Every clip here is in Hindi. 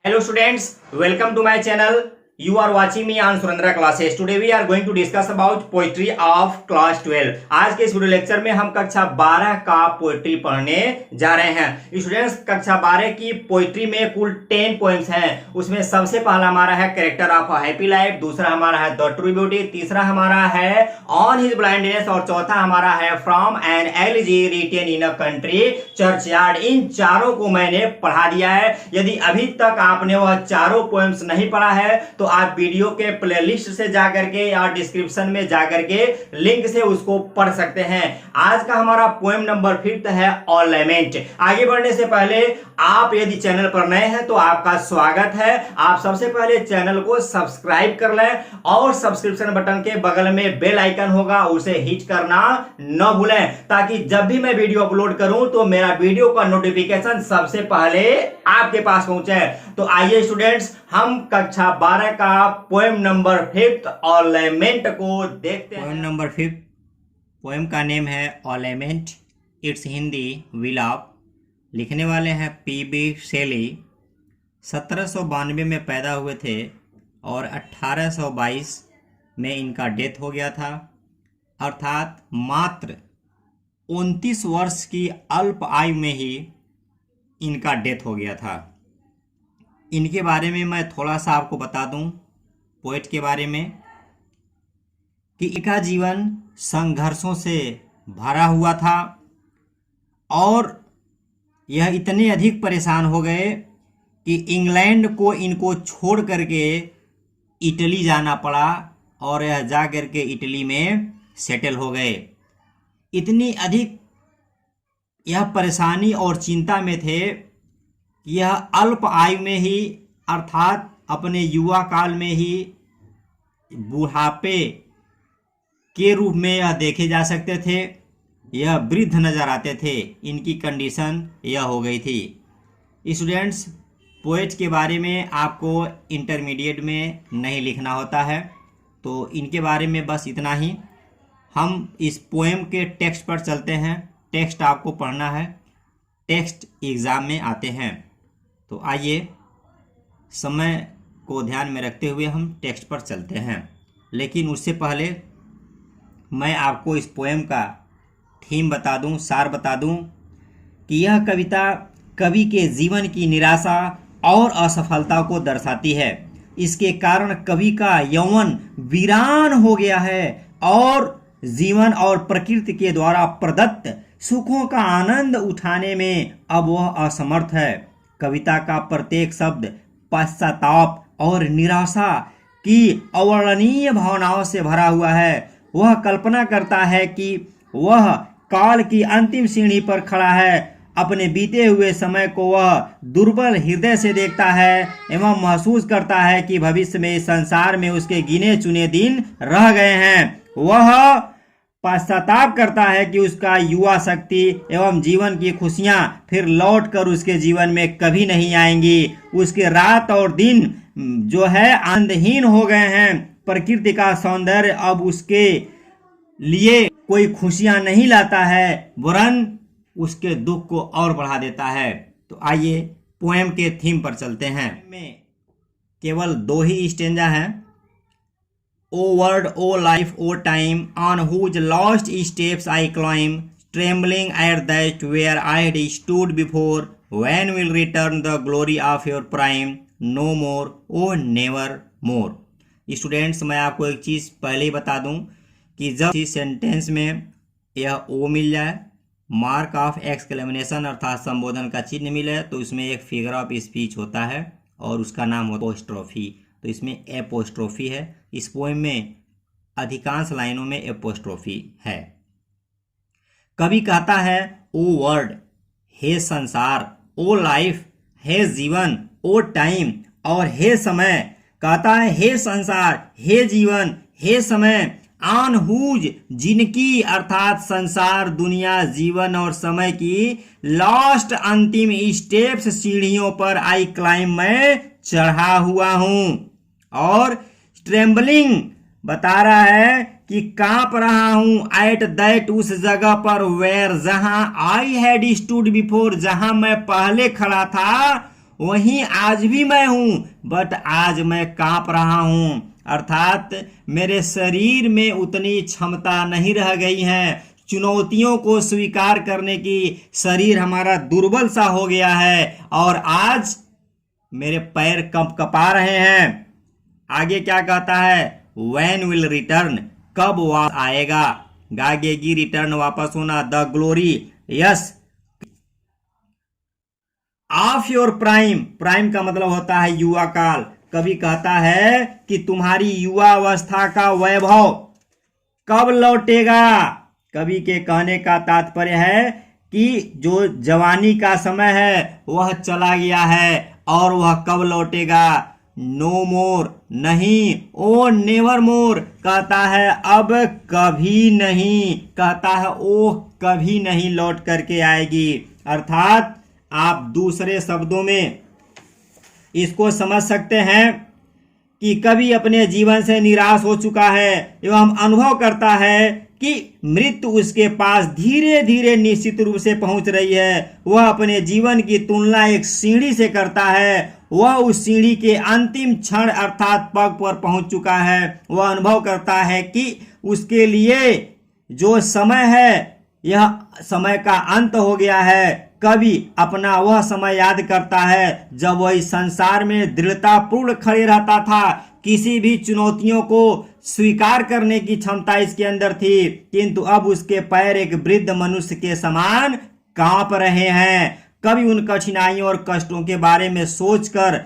Hello students, welcome to my channel. You are watching me on Surendra classes. Today we are going to discuss about poetry of class 12. आज के इस वीडियो लेक्चर में हम कक्षा 12 का पोएट्री पढ़ने जा रहे हैं। स्टूडेंट्स, कक्षा 12 की पोएट्री में कुल 10 पोएम्स हैं। उसमें सबसे पहला हमारा है कैरेक्टर ऑफ हैप्पी लाइफ, दूसरा हमारा है द ट्रू ब्यूटी, तीसरा हमारा है ऑन हिज ब्लाइंडनेस और चौथा हमारा है from an elegy written in a country churchyard. इन चारों को मैंने पढ़ा दिया है। यदि अभी तक आपने वह चारों पोएम्स नहीं पढ़ा है तो आप वीडियो के प्लेलिस्ट से जाकर के या डिस्क्रिप्शन में जाकर के लिंक से उसको पढ़ सकते हैं। आज का हमारा पोएम नंबर 5 है ऑर्नामेंट। आगे बढ़ने से पहले आप यदि चैनल पर नए हैं तो आपका स्वागत है। आप सबसे पहले चैनल को सब्सक्राइब कर लें और सब्सक्रिप्शन बटन के बगल में बेल आइकन होगा, उसे हिट करना न भूलें, ताकि जब भी मैं वीडियो अपलोड करूं तो मेरा वीडियो का नोटिफिकेशन सबसे पहले आपके पास पहुंचे। तो आइए स्टूडेंट्स, हम कक्षा 12 का पोएम नंबर 5 ऑर्नामेंट को देखते हैं। पोएम नंबर 5, पोएम का नेम है ऑर्नामेंट। इट्स हिंदी विलाप। लिखने वाले हैं पी.बी. शेली। 1792 में पैदा हुए थे और 1822 में इनका डेथ हो गया था, अर्थात मात्र 29 वर्ष की अल्प आयु में ही इनका डेथ हो गया था। इनके बारे में मैं थोड़ा सा आपको बता दूं, पोएट के बारे में, कि इनका जीवन संघर्षों से भरा हुआ था और यह इतने अधिक परेशान हो गए कि इंग्लैंड को इनको छोड़ करके इटली जाना पड़ा और यह जा करके इटली में सेटल हो गए। इतनी अधिक यह परेशानी और चिंता में थे कि यह अल्प आयु में ही, अर्थात अपने युवा काल में ही बुढ़ापे के रूप में यह देखे जा सकते थे। यह वृद्ध नजर आते थे। इनकी कंडीशन यह हो गई थी। स्टूडेंट्स, पोएट के बारे में आपको इंटरमीडिएट में नहीं लिखना होता है, तो इनके बारे में बस इतना ही। हम इस पोएम के टेक्स्ट पर चलते हैं। टेक्स्ट आपको पढ़ना है, टेक्स्ट एग्ज़ाम में आते हैं। तो आइए, समय को ध्यान में रखते हुए हम टेक्स्ट पर चलते हैं। लेकिन उससे पहले मैं आपको इस पोएम का थीम बता दूं, सार बता दूं कि यह कविता कवि के जीवन की निराशा और असफलता को दर्शाती है। इसके कारण कवि का यौवन वीरान हो गया है और जीवन और प्रकृति के द्वारा प्रदत्त सुखों का आनंद उठाने में अब वह असमर्थ है। कविता का प्रत्येक शब्द पश्चाताप और निराशा की अवर्णनीय भावनाओं से भरा हुआ है। वह कल्पना करता है कि वह काल की अंतिम सीढ़ी पर खड़ा है। अपने बीते हुए समय को वह दुर्बल हृदय से देखता है एवं महसूस करता है कि भविष्य में इस संसार में उसके गिने चुने दिन रह गए हैं। वह पश्चाताप करता है कि उसका युवा शक्ति एवं जीवन की खुशियां फिर लौट कर उसके जीवन में कभी नहीं आएंगी। उसके रात और दिन जो है आनंदहीन हो गए हैं। प्रकृति का सौंदर्य अब उसके लिए कोई खुशियां नहीं लाता है, वरन उसके दुख को और बढ़ा देता है। तो आइए पोएम के थीम पर चलते हैं। में केवल 2 ही स्टेंजा हैं। O word, O life, O time, on whose lost steps I climb, trembling at that where I had stood before. When will return the glory of your prime? No more, oh never more. Students, मैं आपको एक चीज़ पहले ही बता दूं कि जब इस सेंटेंस में यह ओ मिल जाए, मार्क ऑफ एक्सक्लेमेनेशन अर्थात संबोधन का चिन्ह मिले, तो इसमें एक फिगर ऑफ स्पीच होता है और उसका नाम होता है एपोस्ट्रोफी। तो इसमें एपोस्ट्रोफी है। इस पोएम में अधिकांश लाइनों में एपोस्ट्रोफी है। कवि कहता है ओ वर्ड, हे संसार, ओ लाइफ, हे जीवन, ओ टाइम, और हे समय। कहता है हे संसार, हे जीवन, हे समय, ऑन हुज, जिनकी, अर्थात संसार, दुनिया, जीवन और समय की लास्ट अंतिम स्टेप्स, सीढ़ियों पर आई क्लाइम, मैं चढ़ा हुआ हूं। और ट्रेम्बलिंग बता रहा है कि कांप रहा हूं एट दैट, उस जगह पर, वेयर, जहां, आई हैड स्टूड बिफोर, जहां मैं पहले खड़ा था, वहीं आज भी मैं हूं, बट आज मैं कांप रहा हूं। अर्थात मेरे शरीर में उतनी क्षमता नहीं रह गई है, चुनौतियों को स्वीकार करने की शरीर हमारा दुर्बल सा हो गया है और आज मेरे पैर कपा रहे हैं। आगे क्या कहता है, When will return, कब वापस आएगा, गागेगी रिटर्न, वापस होना, the glory, yes of your prime, prime का मतलब होता है युवा काल। कवि कहता है कि तुम्हारी युवा अवस्था का वैभव कब लौटेगा। कवि के कहने का तात्पर्य है कि जो जवानी का समय है वह चला गया है और वह कब लौटेगा। नो मोर, नहीं, ओ नेवर मोर, कहता है अब कभी नहीं, कहता है ओ कभी नहीं लौट करके आएगी। अर्थात आप दूसरे शब्दों में इसको समझ सकते हैं कि कवि अपने जीवन से निराश हो चुका है एवं अनुभव करता है कि मृत्यु उसके पास धीरे धीरे निश्चित रूप से पहुंच रही है। वह अपने जीवन की तुलना एक सीढ़ी से करता है। वह उस सीढ़ी के अंतिम क्षण अर्थात पग पर पहुंच चुका है। वह अनुभव करता है कि उसके लिए जो समय है यह समय का अंत हो गया है। कवि अपना वह समय याद करता है जब वह इस संसार में दृढ़तापूर्ण खड़े रहता था, किसी भी चुनौतियों को स्वीकार करने की क्षमता इसके अंदर थी, किंतु अब उसके पैर एक वृद्ध मनुष्य के समान कांप रहे हैं। कवि उन कठिनाइयों और कष्टों के बारे में सोचकर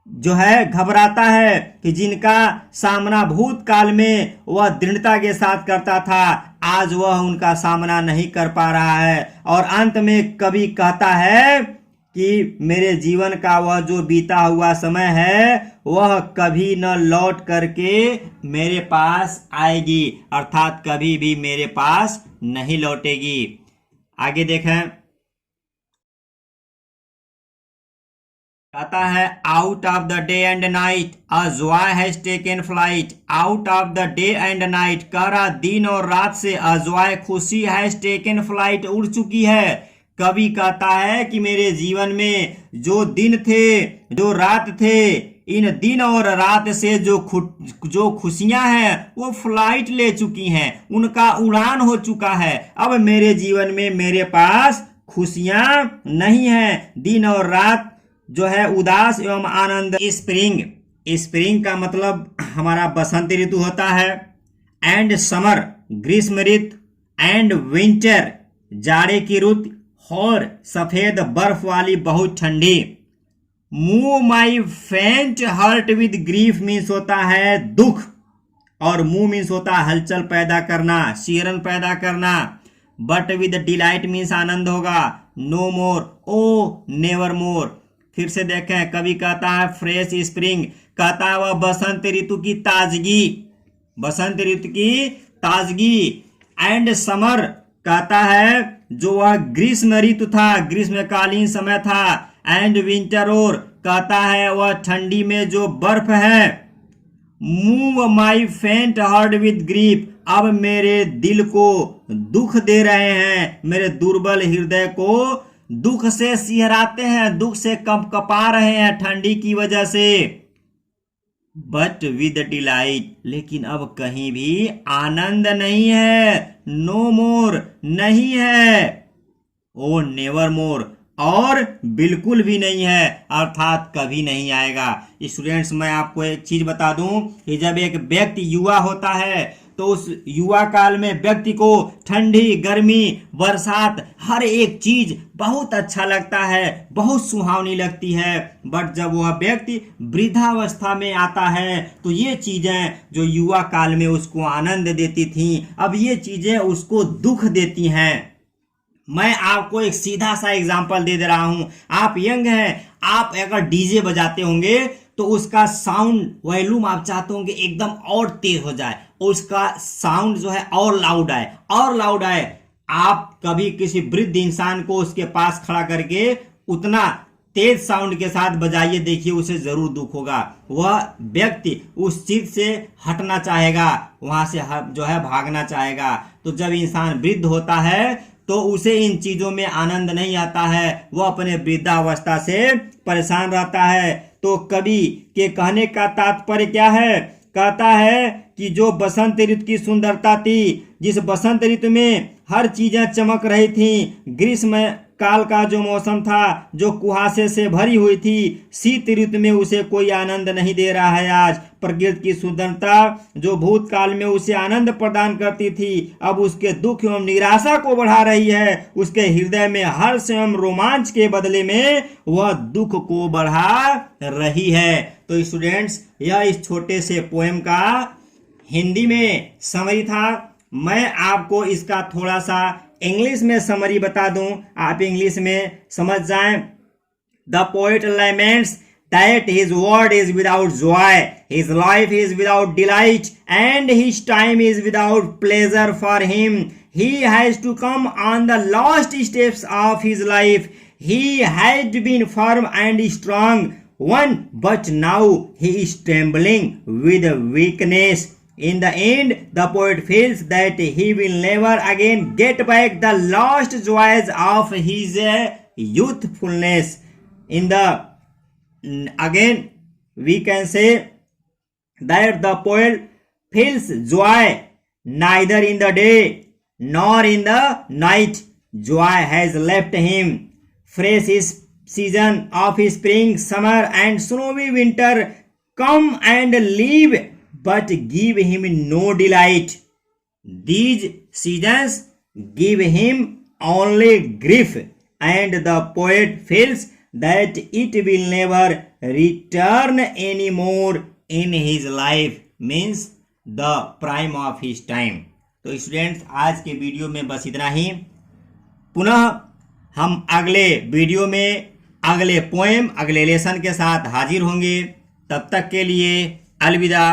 जो है घबराता है कि जिनका सामना भूतकाल में वह दृढ़ता के साथ करता था, आज वह उनका सामना नहीं कर पा रहा है। और अंत में कवि कहता है कि मेरे जीवन का वह जो बीता हुआ समय है वह कभी न लौट करके मेरे पास आएगी, अर्थात कभी भी मेरे पास नहीं लौटेगी। आगे देखें, कहता है out of the day and night a joy has taken flight. Out of the day and night, कह रहा दिन और रात से, अ जॉय खुशी हैज टेकन फ्लाइट, उड़ चुकी है। कवि कहता है कि मेरे जीवन में जो दिन थे, जो रात थे, इन दिन और रात से जो खुशियां हैं वो फ्लाइट ले चुकी हैं, उनका उड़ान हो चुका है। अब मेरे जीवन में मेरे पास खुशियां नहीं है। दिन और रात जो है उदास एवं आनंद। स्प्रिंग, स्प्रिंग का मतलब हमारा बसंत ऋतु होता है, एंड समर ग्रीष्म ऋतु, एंड विंटर जाड़े की ऋतु, और सफेद बर्फ वाली बहुत ठंडी। मूव माई फेंट हर्ट विद ग्रीफ मीन्स होता है दुख, और मूव मीन्स होता है हलचल पैदा करना, शिहरन पैदा करना। बट विद डिलाइट मीन्स आनंद होगा। नो मोर, ओ नेवर मोर। फिर से देखें, कवि कहता है फ्रेश स्प्रिंग, कहता है वह बसंत ऋतु की ताजगी, बसंत ऋतु की ताजगी। एंड समर, कहता है जो वह ग्रीष्म ऋतु था, ग्रीष्मकालीन समय था। एंड विंटर, और कहता है वह ठंडी में जो बर्फ है। मूव माई फेंट हार्ट विद ग्रीफ, अब मेरे दिल को दुख दे रहे हैं, मेरे दुर्बल हृदय को दुख से सिहराते हैं, दुख से कपा रहे हैं ठंडी की वजह से। बट विद डिलाइट, लेकिन अब कहीं भी आनंद नहीं है। नो मोर, नहीं है। ओ नेवर मोर, और बिल्कुल भी नहीं है, अर्थात कभी नहीं आएगा। स्टूडेंट्स, मैं आपको एक चीज बता दूं कि जब एक व्यक्ति युवा होता है तो उस युवा काल में व्यक्ति को ठंडी, गर्मी, बरसात हर एक चीज बहुत अच्छा लगता है, बहुत सुहावनी लगती है। बट जब वह व्यक्ति वृद्धावस्था में आता है तो ये चीजें जो युवा काल में उसको आनंद देती थी, अब ये चीजें उसको दुख देती हैं। मैं आपको एक सीधा सा एग्जांपल दे रहा हूं। आप यंग हैं, आप अगर डीजे बजाते होंगे तो उसका साउंड वॉल्यूम आप चाहते होंगे एकदम और तेज हो जाए, उसका साउंड जो है और लाउड आए, और लाउड आए। आप कभी किसी वृद्ध इंसान को उसके पास खड़ा करके उतना तेज साउंड के साथ बजाइए, देखिए उसे जरूर दुख होगा। वह व्यक्ति उस चीज से हटना चाहेगा, वहां से जो है भागना चाहेगा। तो जब इंसान वृद्ध होता है तो उसे इन चीजों में आनंद नहीं आता है, वह अपने वृद्धावस्था से परेशान रहता है। तो कवि के कहने का तात्पर्य क्या है? कहता है कि जो बसंत ऋतु की सुंदरता थी, जिस बसंत ऋतु में हर चीजें चमक रही थी, ग्रीष्म काल का जो मौसम था जो कुहासे से भरी हुई थी, शीत ऋतु में उसे कोई आनंद नहीं दे रहा है। आज प्रकृति की सुंदरता जो भूतकाल में उसे आनंद प्रदान करती थी, अब उसके दुख एवं निराशा को बढ़ा रही है। उसके हृदय में हर्ष एवं रोमांच के बदले में वह दुख को बढ़ा रही है। तो स्टूडेंट्स, यह इस छोटे से पोएम का हिंदी में समरी था। मैं आपको इसका थोड़ा सा इंग्लिश में समरी बता दूं, आप इंग्लिश में समझ जाएं। The poet laments that his word is without joy, his life is without delight, and his time is without pleasure for him. He has to come on the last steps of his life. He had been firm and strong one, but now he is trembling with weakness. In the end, the poet feels that he will never again get back the lost joys of his youthfulness. Again, we can say that the poet feels joy neither in the day nor in the night. Joy has left him. Fresh is season of spring, summer, and snowy winter come and leave, but give him no delight. These seasons give him only grief, and the poet feels that it will never return anymore in his life, means the prime of his time. तो स्टूडेंट्स, आज के वीडियो में बस इतना ही। पुनः हम अगले वीडियो में अगले पोएम, अगले लेसन के साथ हाजिर होंगे। तब तक के लिए अलविदा।